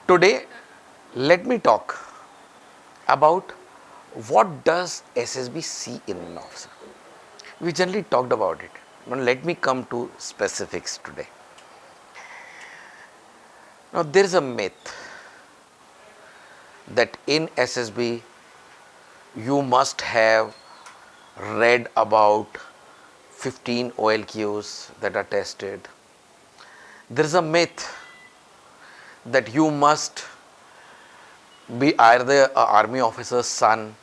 Today, let me talk about what does SSB see in an officer. We generally talked about it, but let me come to specifics today. Now, there is a myth that in SSB you must have read about 15 OLQs that are tested. There is a myth that you must be either an army officer's son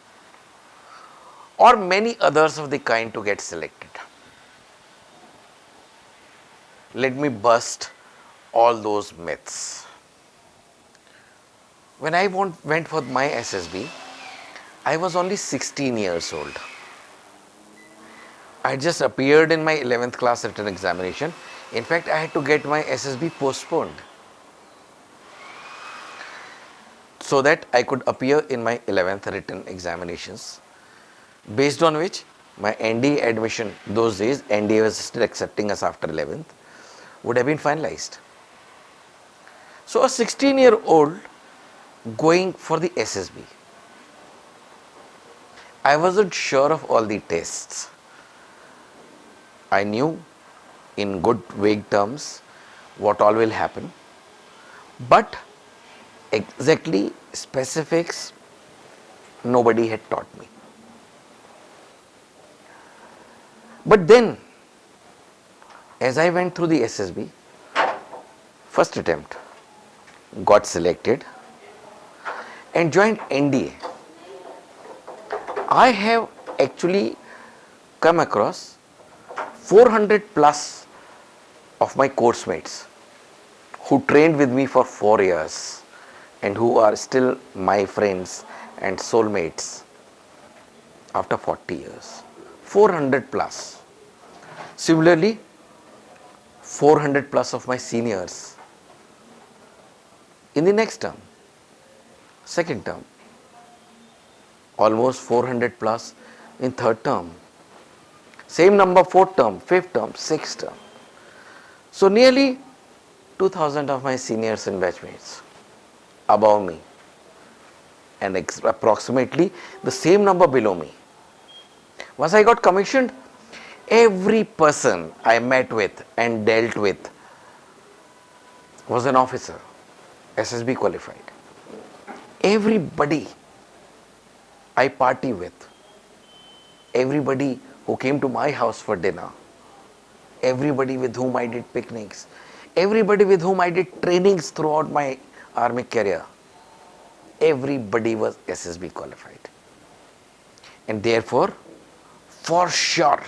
or many others of the kind to get selected. Let me bust all those myths. When I went for my SSB, I was only 16 years old. I just appeared in my 11th class written examination. In fact, I had to get my SSB postponed so that I could appear in my 11th written examinations, based on which my NDA admission, those days NDA was still accepting us after 11th, would have been finalized. So a 16-year-old going for the SSB, I wasn't sure of all the tests. I knew in good vague terms what all will happen, but exactly specifics nobody had taught me. But then, as I went through the SSB, first attempt, got selected and joined NDA. I have actually come across 400 plus of my course mates who trained with me for 4 years and who are still my friends and soulmates after 40 years. 400 plus. Similarly, 400 plus of my seniors in the next term, second term, almost 400 plus in third term, same number fourth term, fifth term, sixth term. So nearly 2000 of my seniors and batchmates above me and approximately the same number below me. Once I got commissioned, every person I met with and dealt with was an officer, SSB qualified. Everybody I party with, everybody who came to my house for dinner, everybody with whom I did picnics, everybody with whom I did trainings throughout my army career, everybody was SSB qualified. And therefore, for sure,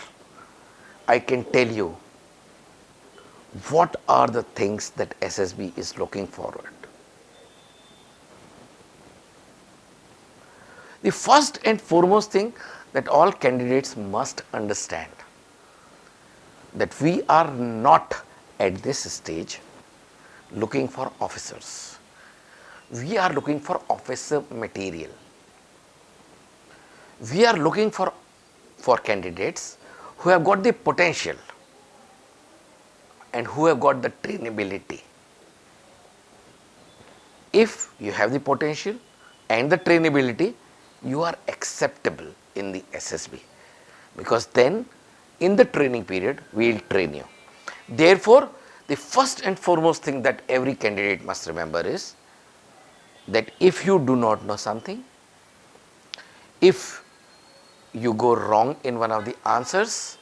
I can tell you what are the things that SSB is looking forward. The first and foremost thing that all candidates must understand, that we are not at this stage looking for officers. We are looking for officer material. We are looking for candidates who have got the potential and who have got the trainability. If you have the potential and the trainability, you are acceptable in the SSB, because then in the training period we will train you. Therefore, the first and foremost thing that every candidate must remember is that if you do not know something, if you go wrong in one of the answers,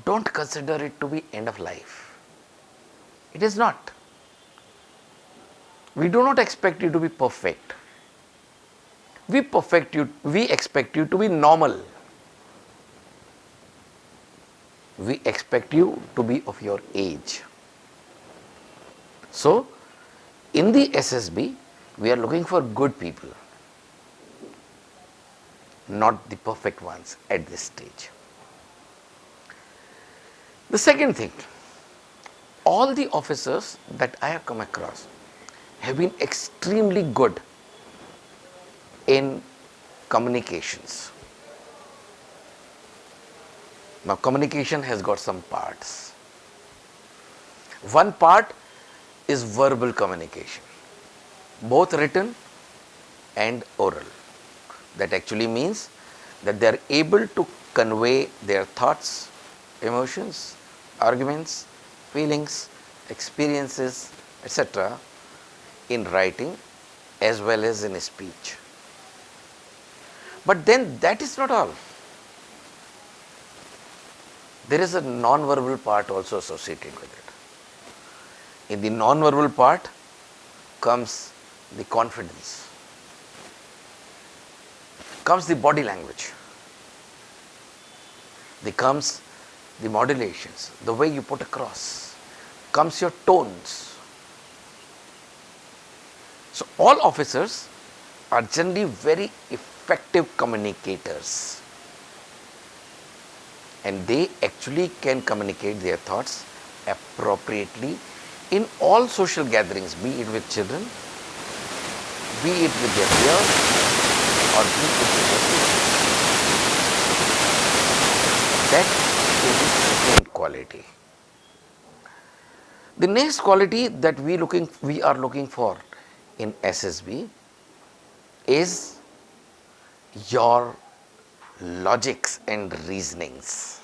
don't consider it to be end of life. It is not. We do not expect you to be perfect. We expect you to be normal. We expect you to be of your age. So, in the SSB, we are looking for good people, not the perfect ones at this stage. The second thing, all the officers that I have come across have been extremely good in communications. Now, communication has got some parts. One part is verbal communication. both written and oral. That actually means that they are able to convey their thoughts, emotions, arguments, feelings, experiences, etc. in writing as well as in speech. But then that is not all. There is a non-verbal part also associated with it. In the non-verbal part comes the confidence, comes the body language, there comes the modulations, the way you put across, comes your tones. So all officers are generally very effective communicators, and they actually can communicate their thoughts appropriately in all social gatherings, be it with children, be it with their peers, or be it with their teachers. That is the second quality. The next quality that we are looking for in SSB is your logics and reasonings.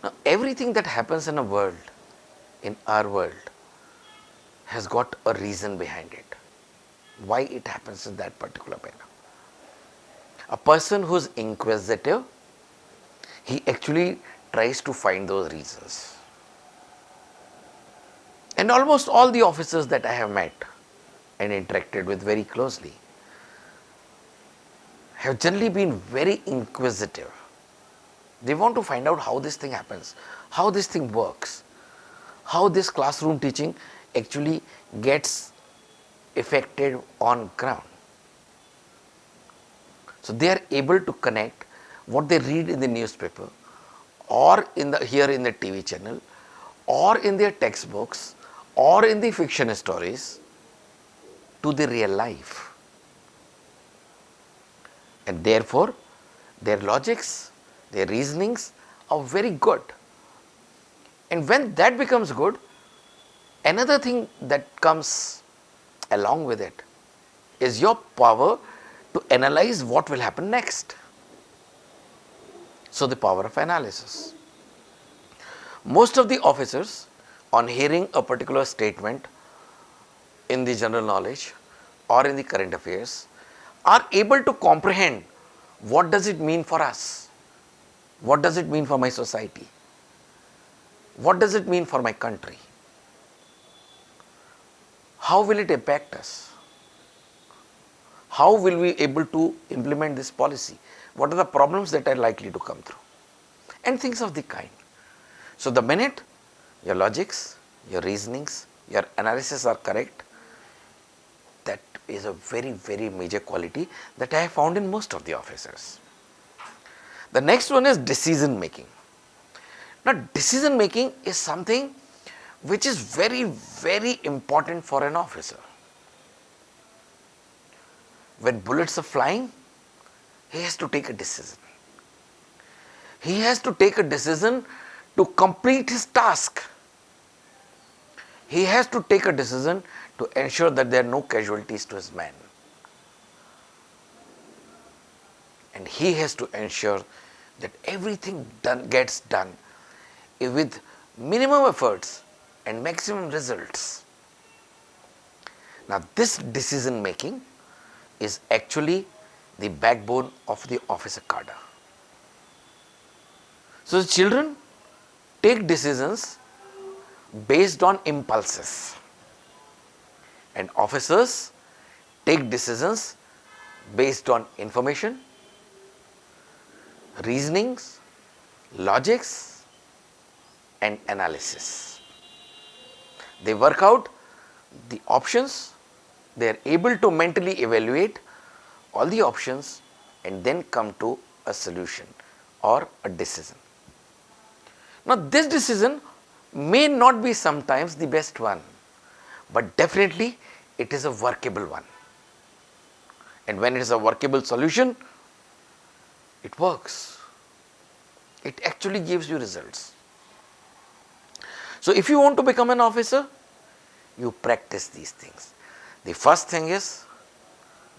Now, everything that happens in our world, has got a reason behind it, why it happens in that particular manner. A person who is inquisitive, he actually tries to find those reasons. And almost all the officers that I have met and interacted with very closely have generally been very inquisitive. They want to find out how this thing happens, how this thing works, how this classroom teaching actually gets affected on ground. So they are able to connect what they read in the newspaper or here in the TV channel or in their textbooks or in the fiction stories to the real life. And therefore, their logics, their reasonings are very good. And when that becomes good, another thing that comes along with it is your power to analyze what will happen next. So, the power of analysis. Most of the officers, on hearing a particular statement in the general knowledge or in the current affairs, are able to comprehend what does it mean for us, what does it mean for my society, what does it mean for my country, how will it impact us, how will we able to implement this policy, what are the problems that are likely to come through, and things of the kind. So the minute your logics, your reasonings, your analysis are correct, that is a very, very major quality that I have found in most of the officers. The next one is decision making. Now, decision making is something which is very, very important for an officer. When bullets are flying, he has to take a decision. He has to take a decision to complete his task. He has to take a decision to ensure that there are no casualties to his men. And he has to ensure that everything gets done with minimum efforts and maximum results. Now, this decision making is actually the backbone of the officer cadre. So, the children take decisions based on impulses, and officers take decisions based on information, reasonings, logics, and analysis. They work out the options, they are able to mentally evaluate all the options and then come to a solution or a decision. Now, this decision may not be sometimes the best one, but definitely it is a workable one. And when it is a workable solution, it works. It actually gives you results. So, if you want to become an officer, you practice these things. The first thing is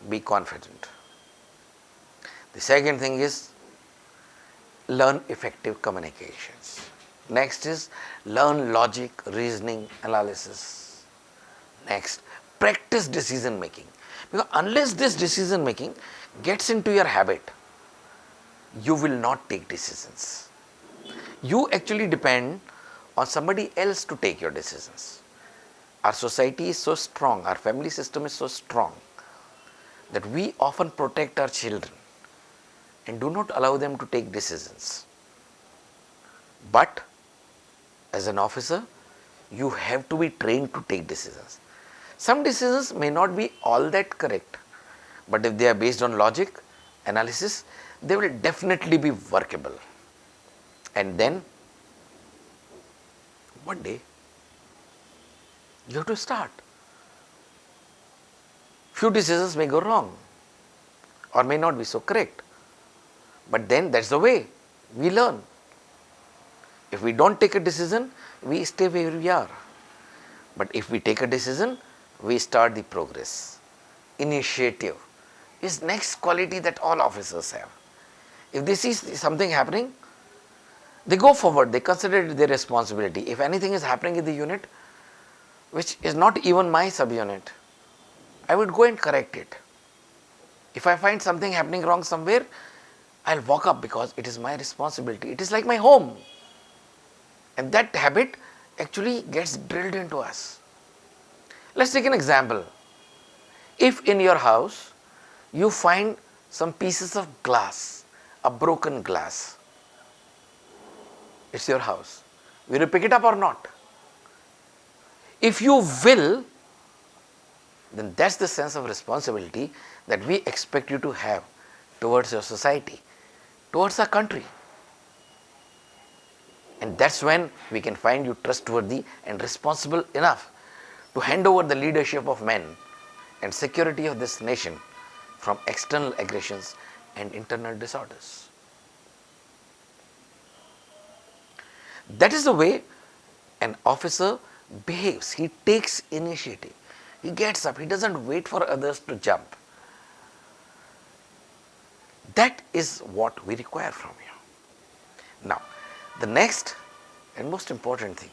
be confident. The second thing is learn effective communications. Next is learn logic, reasoning, analysis. Next, practice decision making. Because unless this decision making gets into your habit, you will not take decisions. You actually depend on somebody else to take your decisions. Our society is so strong, our family system is so strong that we often protect our children and do not allow them to take decisions. But as an officer, you have to be trained to take decisions. Some decisions may not be all that correct, but if they are based on logic, analysis, they will definitely be workable. And then one day you have to start. Few decisions may go wrong or may not be so correct, but then that's the way we learn. If we don't take a decision, we stay where we are. But if we take a decision, we start the progress. Initiative is next quality that all officers have. If they see something happening, they go forward, they consider it their responsibility. If anything is happening in the unit, which is not even my subunit, I would go and correct it. If I find something happening wrong somewhere, I'll walk up because it is my responsibility. It is like my home. And that habit actually gets drilled into us. Let's take an example. If in your house you find some pieces of glass, a broken glass, it's your house. Will you pick it up or not? If you will, then that's the sense of responsibility that we expect you to have towards your society, towards our country. And that's when we can find you trustworthy and responsible enough to hand over the leadership of men and security of this nation from external aggressions and internal disorders. That is the way an officer behaves. He takes initiative. He gets up. He doesn't wait for others to jump. That is what we require from you. Now, the next and most important thing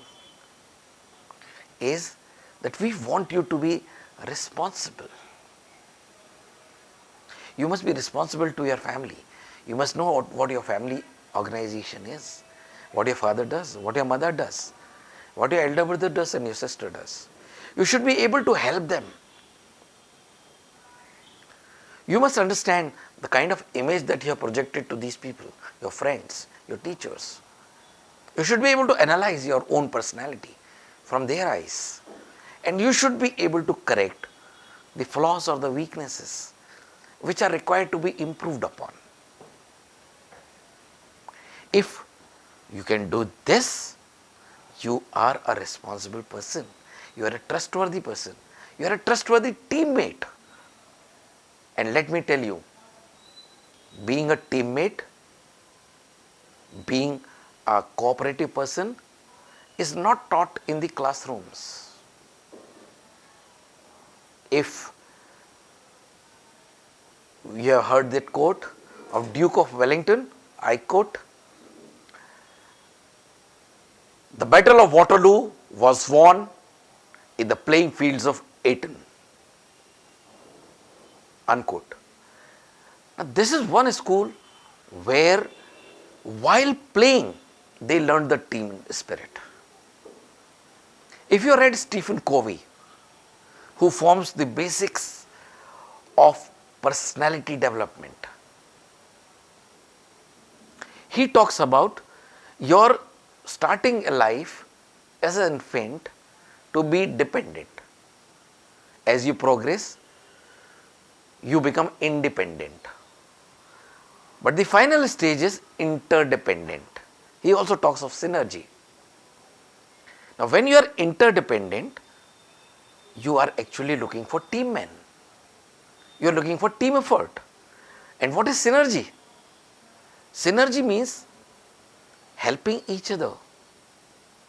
is that we want you to be responsible. You must be responsible to your family. You must know what your family organization is, what your father does, what your mother does, what your elder brother does and your sister does. You should be able to help them. You must understand the kind of image that you have projected to these people, your friends, your teachers. You should be able to analyze your own personality from their eyes. And you should be able to correct the flaws or the weaknesses which are required to be improved upon. If you can do this, you are a responsible person. You are a trustworthy person. You are a trustworthy teammate. And let me tell you, being a teammate, being a cooperative person is not taught in the classrooms. If you have heard that quote of Duke of Wellington, I quote, "The Battle of Waterloo was won in the playing fields of Eton." Unquote. Now, this is one school where while playing they learned the team spirit. If you read Stephen Covey, who forms the basics of personality development, he talks about your starting a life as an infant to be dependent. As you progress, you become independent. But the final stage is interdependent. He also talks of synergy. Now, when you are interdependent, you are actually looking for team men. You are looking for team effort. And what is synergy? Synergy means helping each other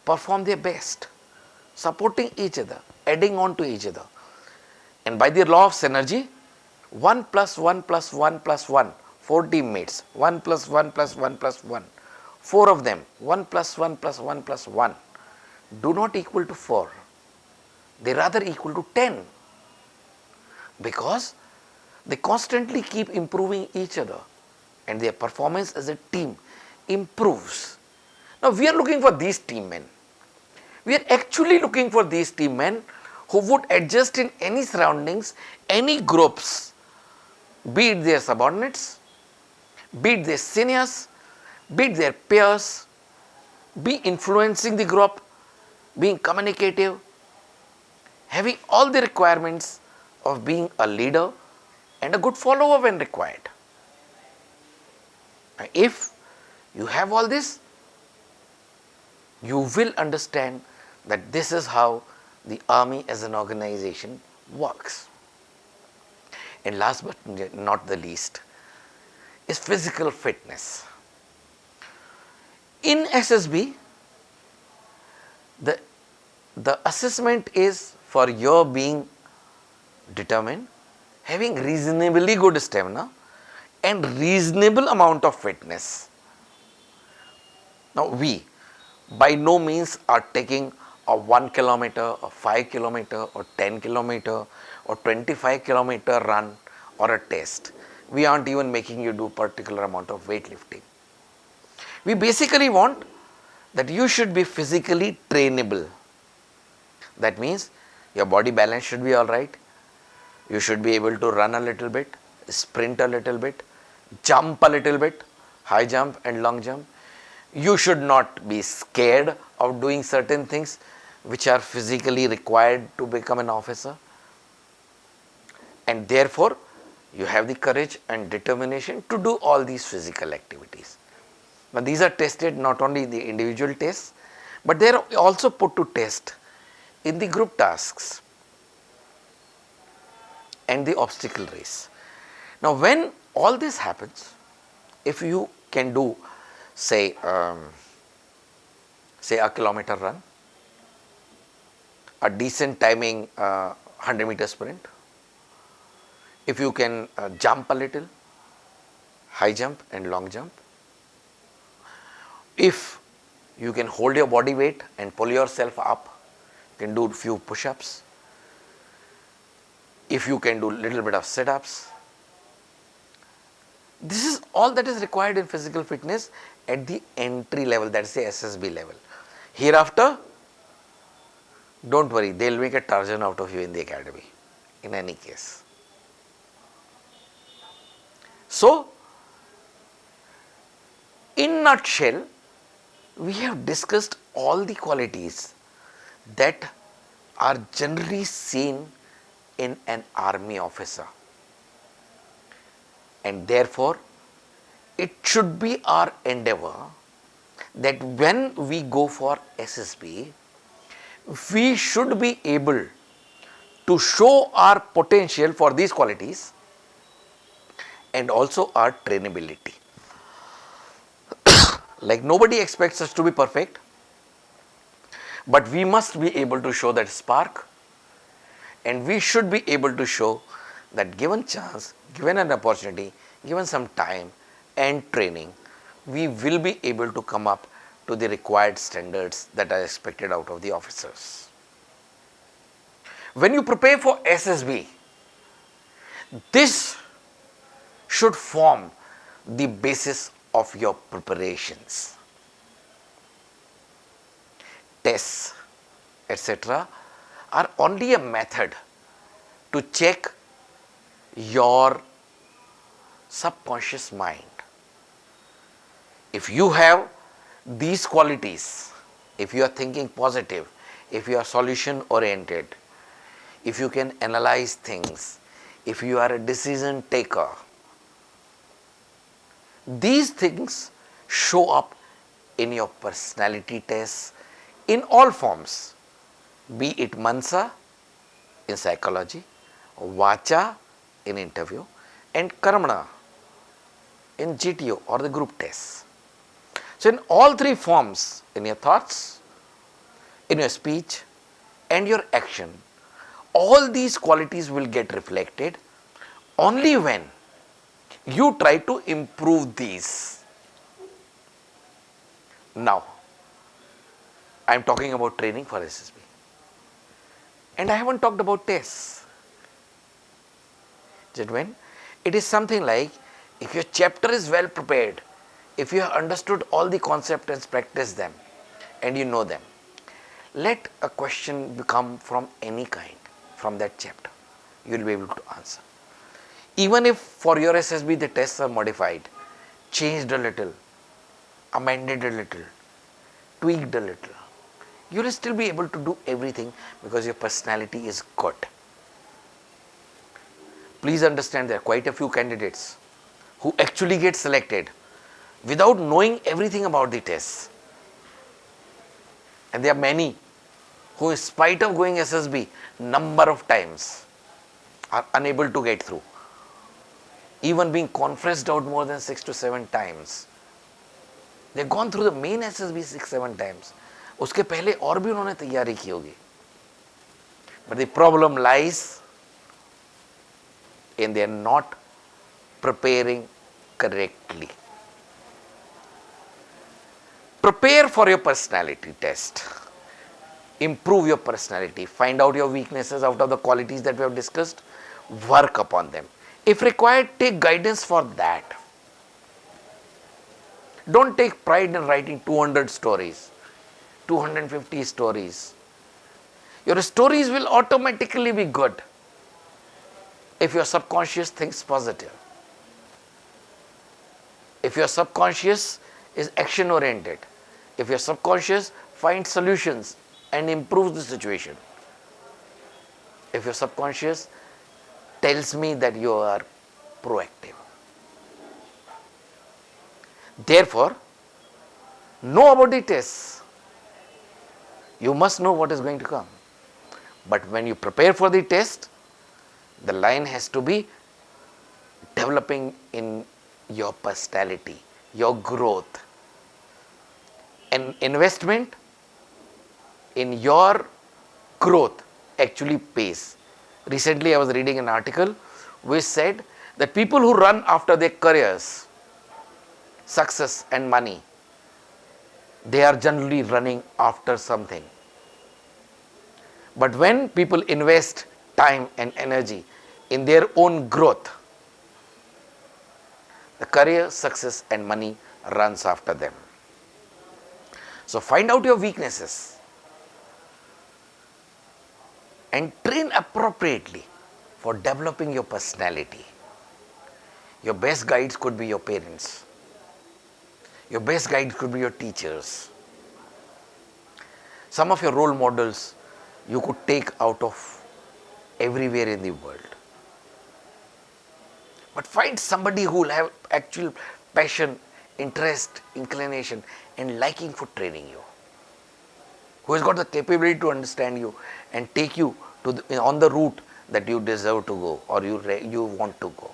perform their best, supporting each other, adding on to each other. And by the law of synergy, 1 plus 1 plus 1 plus 1, 4 teammates, 1 plus 1 plus 1 plus 1, 4 of them, 1 plus 1 plus 1 plus 1, do not equal to 4. They rather equal to 10, because they constantly keep improving each other and their performance as a team improves. Now we are looking for these team men. We are actually looking for these team men who would adjust in any surroundings, any groups, be it their subordinates, be it their seniors, be it their peers, be influencing the group, being communicative, having all the requirements of being a leader and a good follower when required. If you have all this, you will understand that this is how the army as an organization works. And last but not the least is physical fitness. In SSB, the assessment is for your being determined, having reasonably good stamina and reasonable amount of fitness. Now we by no means are taking a 1 kilometer, a 5 kilometer or 10 kilometer or 25 kilometer run or a test. We aren't even making you do particular amount of weightlifting. We basically want that you should be physically trainable. That means your body balance should be alright. You should be able to run a little bit, sprint a little bit, jump a little bit, high jump and long jump. You should not be scared of doing certain things which are physically required to become an officer. And therefore, you have the courage and determination to do all these physical activities. Now, these are tested not only in the individual tests, but they are also put to test in the group tasks and the obstacle race. Now, when all this happens, if you can do say a kilometer run, a decent timing 100-meter sprint, if you can jump a little, high jump and long jump, if you can hold your body weight and pull yourself up, you can do a few push-ups, if you can do a little bit of sit-ups. This is all that is required in physical fitness at the entry level, that is the SSB level. Hereafter, don't worry, they will make a Tarzan out of you in the academy, in any case. So, in nutshell, we have discussed all the qualities that are generally seen in an army officer, and therefore it should be our endeavor that when we go for SSB, we should be able to show our potential for these qualities and also our trainability. Like nobody expects us to be perfect, but we must be able to show that spark, and we should be able to show that given chance, given an opportunity, given some time and training, we will be able to come up to the required standards that are expected out of the officers. When you prepare for SSB, this should form the basis of your preparations. Tests, etc. are only a method to check your subconscious mind. If you have these qualities, if you are thinking positive, if you are solution oriented, if you can analyze things, if you are a decision taker, these things show up in your personality tests in all forms, be it Mansa in psychology, Vacha in interview, and Karmana in GTO or the group tests. So, in all three forms, in your thoughts, in your speech and your action, all these qualities will get reflected only when you try to improve these. Now, I am talking about training for SSB. And I haven't talked about tests. Gentlemen, it is something like, if your chapter is well prepared, if you have understood all the concepts and practiced them, and you know them, let a question come from any kind from that chapter. You will be able to answer. Even if for your SSB the tests are modified, changed a little, amended a little, tweaked a little, you will still be able to do everything because your personality is good. Please understand, there are quite a few candidates who actually get selected without knowing everything about the tests. And there are many who, in spite of going SSB number of times, are unable to get through. Even being conferenced out more than 6 to 7 times. They've gone through the main SSB 6-7 times. उसके पहले और भी उन्होंने तैयारी की होगी. But the problem lies in they are not preparing correctly. Prepare for your personality test. Improve your personality. Find out your weaknesses out of the qualities that we have discussed. Work upon them. If required, take guidance for that. Don't take pride in writing 200 stories, 250 stories. Your stories will automatically be good if your subconscious thinks positive. If your subconscious is action oriented. If your subconscious finds solutions and improves the situation. If your subconscious tells me that you are proactive. Therefore, know about the tests. You must know what is going to come. But when you prepare for the test, the line has to be developing in your personality, your growth. An investment in your growth actually pays. Recently, I was reading an article which said that people who run after their careers, success and money, they are generally running after something. But when people invest time and energy in their own growth, the career, success and money runs after them. So find out your weaknesses and train appropriately for developing your personality. Your best guides could be your parents. Your best guides could be your teachers. Some of your role models you could take out of everywhere in the world. But find somebody who will have actual passion, interest, inclination and liking for training you. Who has got the capability to understand you and take you to on the route that you deserve to go or you want to go.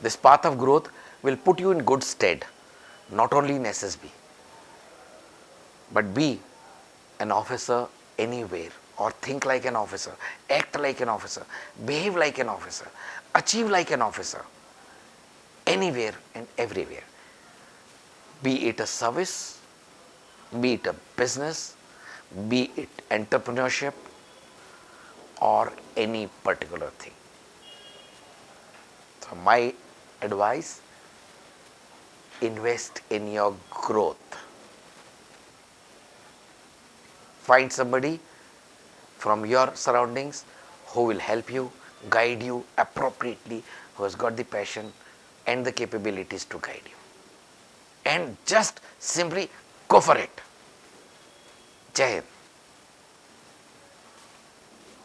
This path of growth will put you in good stead, not only in SSB, but be an officer anywhere or think like an officer, act like an officer, behave like an officer, achieve like an officer, anywhere and everywhere. Be it a service, be it a business, be it entrepreneurship or any particular thing. So my advice, invest in your growth. Find somebody from your surroundings who will help you, guide you appropriately, who has got the passion and the capabilities to guide you. And just simply go for it. Jai Hind.